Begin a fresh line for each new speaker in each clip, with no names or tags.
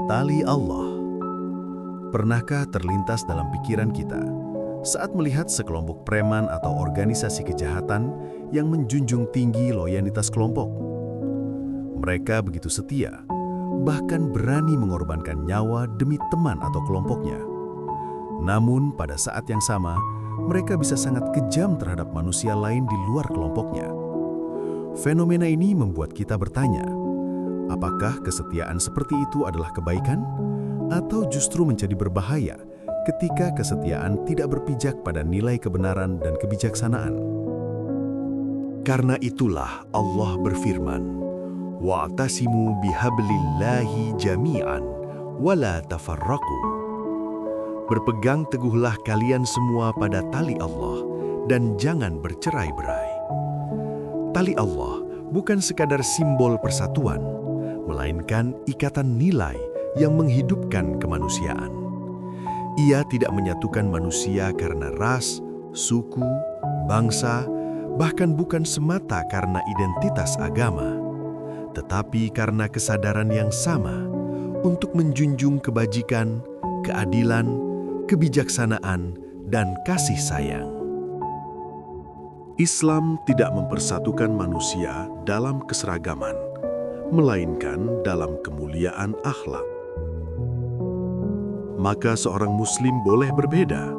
Tali Allah. Pernahkah terlintas dalam pikiran kita saat melihat sekelompok preman atau organisasi kejahatan yang menjunjung tinggi loyalitas kelompok? Mereka begitu setia, bahkan berani mengorbankan nyawa demi teman atau kelompoknya. Namun pada saat yang sama, mereka bisa sangat kejam terhadap manusia lain di luar kelompoknya. Fenomena ini membuat kita bertanya, apakah kesetiaan seperti itu adalah kebaikan atau justru menjadi berbahaya ketika kesetiaan tidak berpijak pada nilai kebenaran dan kebijaksanaan?
Karena itulah Allah berfirman, "Wa'tasimu bihablillahi jami'an wa la tafarraqu." Berpegang teguhlah kalian semua pada tali Allah dan jangan bercerai-berai. Tali Allah bukan sekadar simbol persatuan, melainkan ikatan nilai yang menghidupkan kemanusiaan. Ia tidak menyatukan manusia karena ras, suku, bangsa, bahkan bukan semata karena identitas agama, tetapi karena kesadaran yang sama untuk menjunjung kebajikan, keadilan, kebijaksanaan, dan kasih sayang.
Islam tidak mempersatukan manusia dalam keseragaman, melainkan dalam kemuliaan akhlak. Maka seorang Muslim boleh berbeda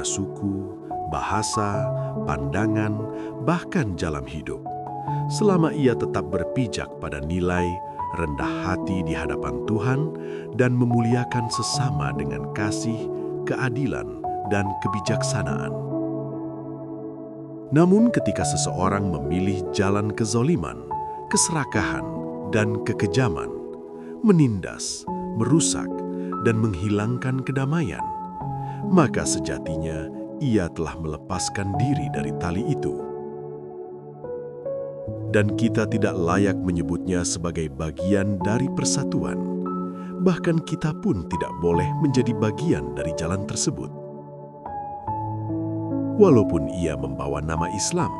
suku, bahasa, pandangan, bahkan jalan hidup, selama ia tetap berpijak pada nilai rendah hati di hadapan Tuhan dan memuliakan sesama dengan kasih, keadilan, dan kebijaksanaan. Namun ketika seseorang memilih jalan kezoliman, keserakahan, dan kekejaman, menindas, merusak, dan menghilangkan kedamaian, maka sejatinya ia telah melepaskan diri dari tali itu. Dan kita tidak layak menyebutnya sebagai bagian dari persatuan. Bahkan kita pun tidak boleh menjadi bagian dari jalan tersebut. Walaupun ia membawa nama Islam,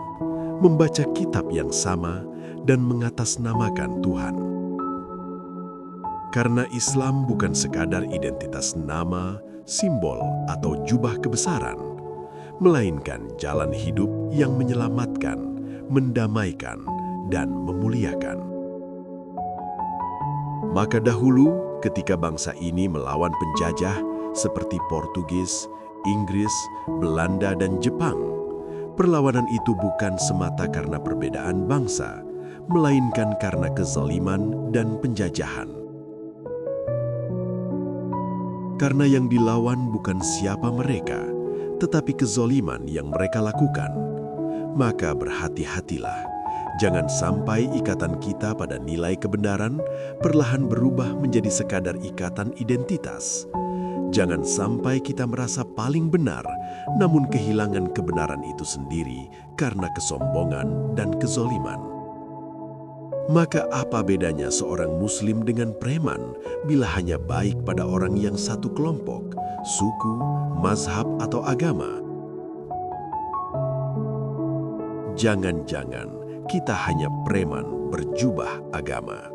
membaca kitab yang sama, dan mengatasnamakan Tuhan. Karena Islam bukan sekadar identitas nama, simbol, atau jubah kebesaran, melainkan jalan hidup yang menyelamatkan, mendamaikan, dan memuliakan. Maka dahulu ketika bangsa ini melawan penjajah seperti Portugis, Inggris, Belanda, dan Jepang, perlawanan itu bukan semata karena perbedaan bangsa, melainkan karena kezaliman dan penjajahan. Karena yang dilawan bukan siapa mereka, tetapi kezaliman yang mereka lakukan, maka berhati-hatilah. Jangan sampai ikatan kita pada nilai kebenaran perlahan berubah menjadi sekadar ikatan identitas. Jangan sampai kita merasa paling benar, namun kehilangan kebenaran itu sendiri karena kesombongan dan kezoliman. Maka apa bedanya seorang Muslim dengan preman bila hanya baik pada orang yang satu kelompok, suku, mazhab, atau agama? Jangan-jangan kita hanya preman berjubah agama.